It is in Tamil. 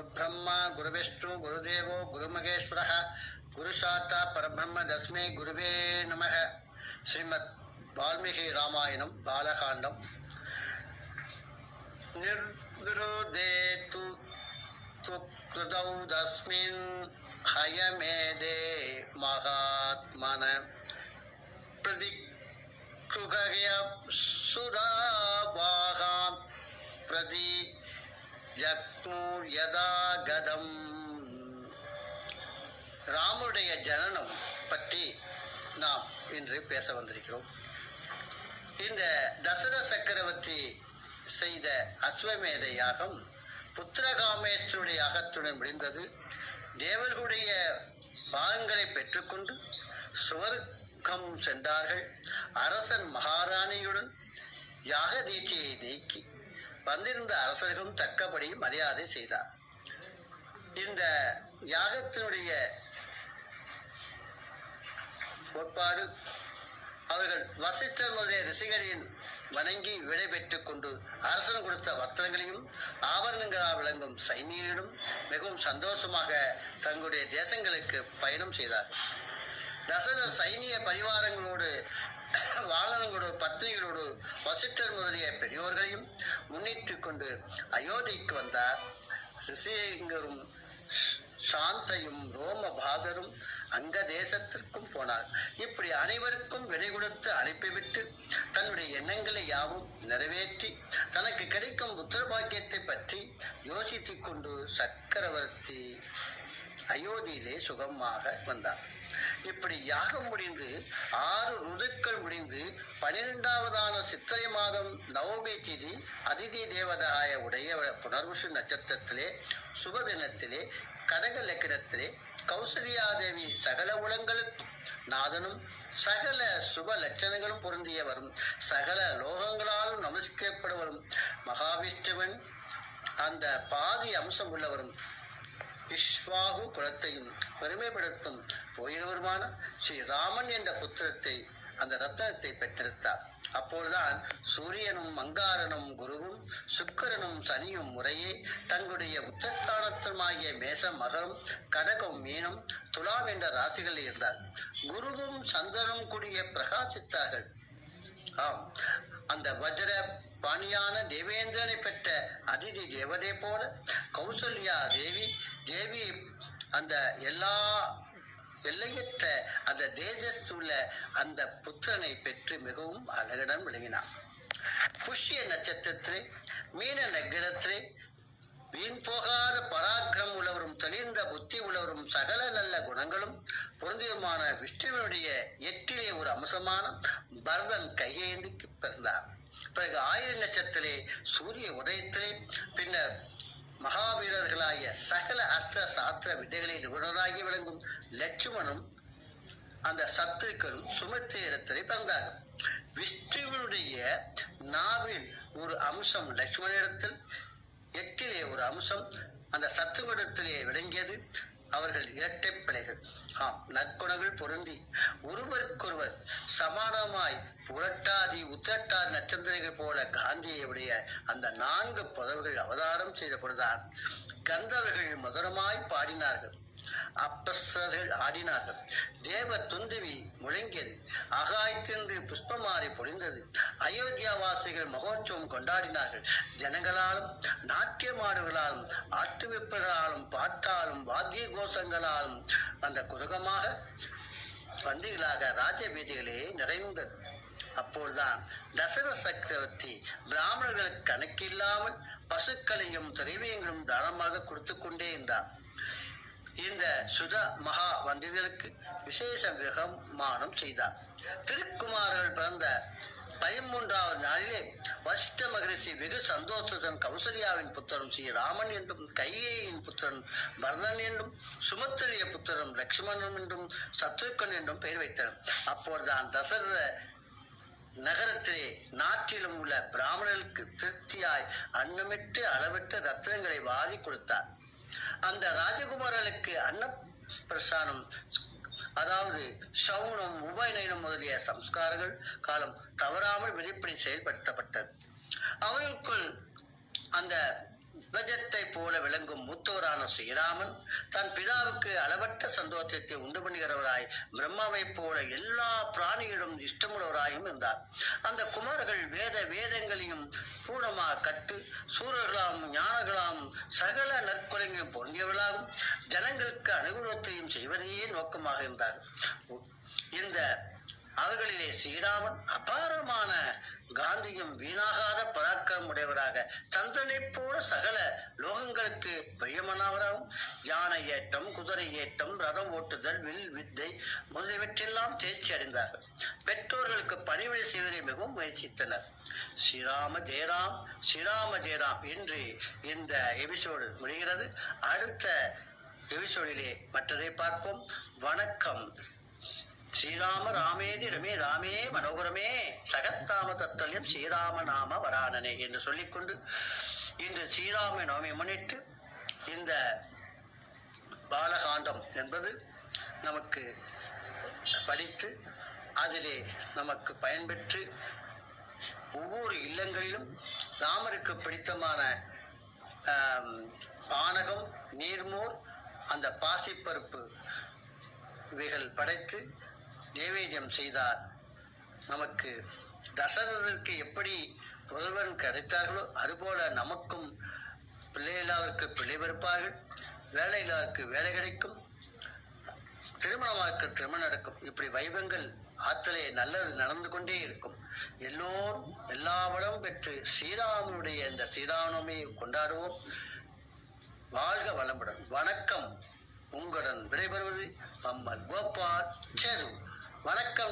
गुरुब्रह्मा गुरुविष्णु गुरुदेवो गुरुमहेश्वरः गुरुसाक्षात् परब्रह्म तस्मै गुरुवे नमः. श्रीमद् वाल्मीकि रामायणं बालकाण्डं. निर्विरोधेतु कृतौ तस्मिन् हयमेदे महात्मन प्रतिकृहय सुरावाहान् प्रति யதா கதம். ராமனுடைய ஜனனம் பற்றி நாம் இன்று பேச வந்திருக்கிறோம். இந்த தசரத சக்கரவர்த்தி செய்த அஸ்வமேத யாகம் புத்திரகாமேஸ்வருடைய யாகத்துடன் முடிந்தது. தேவர்களுடைய பாகங்களை பெற்றுக்கொண்டு சுவர்க்கம் சென்றார்கள். அரசன் மகாராணியுடன் யாக தீட்சையை நீக்கி வந்திருந்த அரசர்களும் தக்கபடி மரியாதை செய்தார். இந்த யாகத்தினுடைய கோட்பாடு அவர்கள் வசிஷ்டர் முதலிய ரிஷிகளின் வணங்கி விடை பெற்றுக் கொண்டு அரசன் கொடுத்த வஸ்திரங்களையும் ஆபரணங்களால் விளங்கும் சைனியரிடம் மிகவும் சந்தோஷமாக தங்களுடைய தேசங்களுக்கு பயணம் செய்தார். தசரத சைனிய பரிவாரங்களோடு வாகனங்களோடு பத்னிகளோடு வசிஷ்டர் முதலிய பெரியோர்களையும் முன்னிட்டு கொண்டு அயோத்திக்கு வந்தார். ரிஷிங்கரும் சாந்தையும் ரோமபாதரும் அங்க தேசத்திற்கும் போனார். இப்படி அனைவருக்கும் விடை கொடுத்து அனுப்பிவிட்டு தன்னுடைய எண்ணங்களை யாவும் நிறைவேற்றி தனக்கு கிடைக்கும் புத்திர பாக்கியத்தை பற்றி யோசித்துக் கொண்டு சக்கரவர்த்தி அயோத்தியிலே சுகமாக வந்தார். இப்படி யாகம் முடிந்து 6 ருதுக்கள் முடிந்து 12வதான சித்திரை மாதம் நவமி திதி அதிதி தேவதாய உடைய புனர்வசு நட்சத்திரத்திலே சுப தினத்திலே கடக லக்கினத்திலே கௌசல்யாதேவி சகல உலங்களுக்கு நாதனும் சகல சுப லட்சணங்களும் பொருந்தியவரும் சகல லோகங்களாலும் நமஸ்கரிக்கப்படுவரும் மகாவிஷ்ணுவன் அந்த பாதி அம்சம் உள்ளவரும் விஸ்வாகு குலத்தையும் பெருமைப்படுத்தும் போயினவருமான ஸ்ரீராமன் என்ற புத்திரத்தை அந்த ரத்தனத்தை பெற்றெடுத்தார். அப்போதுதான் சூரியனும் மங்காரனும் குருவும் சுக்கிரனும் சனியும் முறையே தங்களுடைய உச்சஸ்தானத்துமாகிய மேசம் மகரம் கடகம் மீனம் துலாம் என்ற ராசிகளில் இருந்தார். குருவும் சந்திரனும் கூடிய பிரகாசித்தார்கள். ஆம், அந்த வஜ்ர பாணியான தேவேந்திரனை பெற்ற அதிதி தேவதை போல கௌசல்யா தேவி அந்த எல்லா எல்லையற்ற அந்த தேஜஸ் உள்ள அந்த புத்திரனை பெற்று மிகவும் அழகுடன் விளங்கினார். புஷ்ய நட்சத்திரத்திலே மீன நகரத்திலே வீண் போகாத பராக்கிரம் உள்ளவரும் தெளிந்த புத்தி உள்ளவரும் சகல நல்ல குணங்களும் பொருந்தியமான விஷ்ணுவினுடைய 8லே ஒரு அம்சமான பரதன் கையேந்தி பிறந்தார். பிறகு ஆயிர நட்சத்திரத்திலே சூரிய உதயத்திலே பின்னர் மகாவீரர்களாகிய சகல அஸ்திர சாஸ்திர வித்தைகளில் நிபுணராகி விளங்கும் லட்சுமணும் அந்த சத்துருக்களும் சுமத்திய இடத்திலே பிறந்தார்கள். விஷ்ணுவினுடைய நாவில் ஒரு அம்சம் லட்சுமணிடத்தில் 8லே ஒரு அம்சம் அந்த சத்துருவிடத்திலே விளங்கியது. அவர்கள் இரட்டை பிள்ளைகள். நற்குணங்கள் பொருந்தி ஒருவருக்கொருவர் சமானமாய் புரட்டாதி உத்திரட்டாதி நட்சத்திரங்கள் போல காந்தியை உடைய அந்த 4 புதல்கள் அவதாரம் செய்த பொழுதுதான் கந்தவர்கள் மதுரமாய் பாடினார்கள், அப்பசர்கள் ஆடினார்கள், தேவ துந்துவி முழங்கியது, ஆகாயத்திலிருந்து புஷ்பமாரி பொழிந்தது, அயோத்தியாவாசிகள் மகோற்சவம் கொண்டாடினார்கள். ஜனங்களாலும் நாட்டியமாடுகளாலும் ஆட்டுவிப்பர்களாலும் பாட்டாலும் வாத்திய கோஷங்களாலும் அந்த குதகமாக வந்திகளாக ராஜ வீதிகளே நிறைந்தது. அப்போதுதான் தசரத சக்கரவர்த்தி பிராமணர்களுக்கு கணக்கில்லாமல் பசுக்களையும் திரவியங்களும் தானமாக கொடுத்து கொண்டே இருந்தார். இந்த சுத மகா வந்திதருக்கு விசேஷ விகமானம் செய்தார். திருக்குமாரர்கள் பிறந்த 13வது நாளிலே வசிஷ்ட மகரிஷி வெகு சந்தோஷத்துடன் கௌசல்யாவின் புத்திரன் ஸ்ரீராமன் என்றும் கைகேயின் புத்திரன் பரதன் என்றும் சுமத்திரிய புத்திரன் லட்சுமணன் என்றும் சத்ருக்கன் என்றும் பெயர் வைத்தனர். அப்போதுதான் தசரத நகரத்திலே நாட்டிலும் உள்ள பிராமணர்களுக்கு திருப்தியாய் அன்னமிட்டு அளவிட்டு ரத்னங்களை வாரி கொடுத்தார். அந்த ராஜகுமாரர்களுக்கு அன்ன பிரசானம் அதாவது சவுனம் உபநயனம் முதலிய சம்ஸ்காரங்கள் காலம் தவறாமல் வெளிப்படை செயல்படுத்தப்பட்டது. அவர்களுக்குள் அந்த விபஜத்தை போல விளங்கும் மூத்தவரான ஸ்ரீராமன் தன் பிதாவுக்கு அளவற்ற சந்தோஷத்தை உண்டு பண்ணுகிறவராய் பிரம்மாவைப் போல எல்லா பிராணிகளிடம் இஷ்டமுள்ளவராயும் இருந்தார். அந்த குமார்கள் வேதங்களையும் பூர்ணமாக கற்று சூரர்களாம் ஞானங்களாம் சகல நற்கொலைகளையும் பொருந்தியவர்களாகவும் ஜனங்களுக்கு அனுகூலத்தையும் செய்வதையே நோக்கமாக இருந்தார். இந்த அவர்களிலே ஸ்ரீராமன் அபாரமான காந்தியும் வீணாகாத பராக்கிரம் உடையவராக சந்திரனைப் போல சகல லோகங்களுக்கு பிரியமானவராகவும் யானை ஏற்றம், குதிரை ஏற்றம், ரதம் ஓட்டுதல், வில் வித்தை முதலியவற்றெல்லாம் தேர்ச்சி அடைந்தார்கள். பெற்றோர்களுக்கு பணிவிடை செய்வதை மிகவும் முயற்சித்தனர். ஸ்ரீராம ஜெயராம், ஸ்ரீராம ஜெயராம் என்று இந்த எபிசோடு முடிகிறது. அடுத்த எபிசோடிலே மற்றதை பார்ப்போம். வணக்கம். ஸ்ரீராம ராமேதி ரமே ராமே மனோகரமே சகத்தாம தத்தல்யம் ஸ்ரீராம நாம வராணனே என்று சொல்லிக்கொண்டு இன்று ஸ்ரீராம நவமியை முன்னிட்டு இந்த பாலகாண்டம் என்பது நமக்கு படித்து அதிலே நமக்கு பயன்பெற்று ஒவ்வொரு இல்லங்களிலும் ராமருக்கு பிடித்தமான பானகம், நீர்மோர், அந்த பாசிப்பருப்பு இவைகள் படைத்து நைவேத்தியம் செய்தார். நமக்கு தசரதற்கு எப்படி புதல்வன் கிடைத்தார்களோ அதுபோல நமக்கும் பிள்ளை இல்லாதவருக்கு பிள்ளை பிறப்பார்கள், வேலை இல்லாதவருக்கு வேலை கிடைக்கும், திருமணமாக திருமணம் நடக்கும். இப்படி வைபங்கள் ஆற்றலே நல்லது நடந்து கொண்டே இருக்கும். எல்லோரும் எல்லா வளம் பெற்று ஸ்ரீராமனுடைய இந்த ஸ்ரீராமநவமியை கொண்டாடுவோம். வாழ்க வளமுடன். வணக்கம். உங்களுடன் விடைபெறுவது பம்மல் கோபால் சேது. வணக்கம்.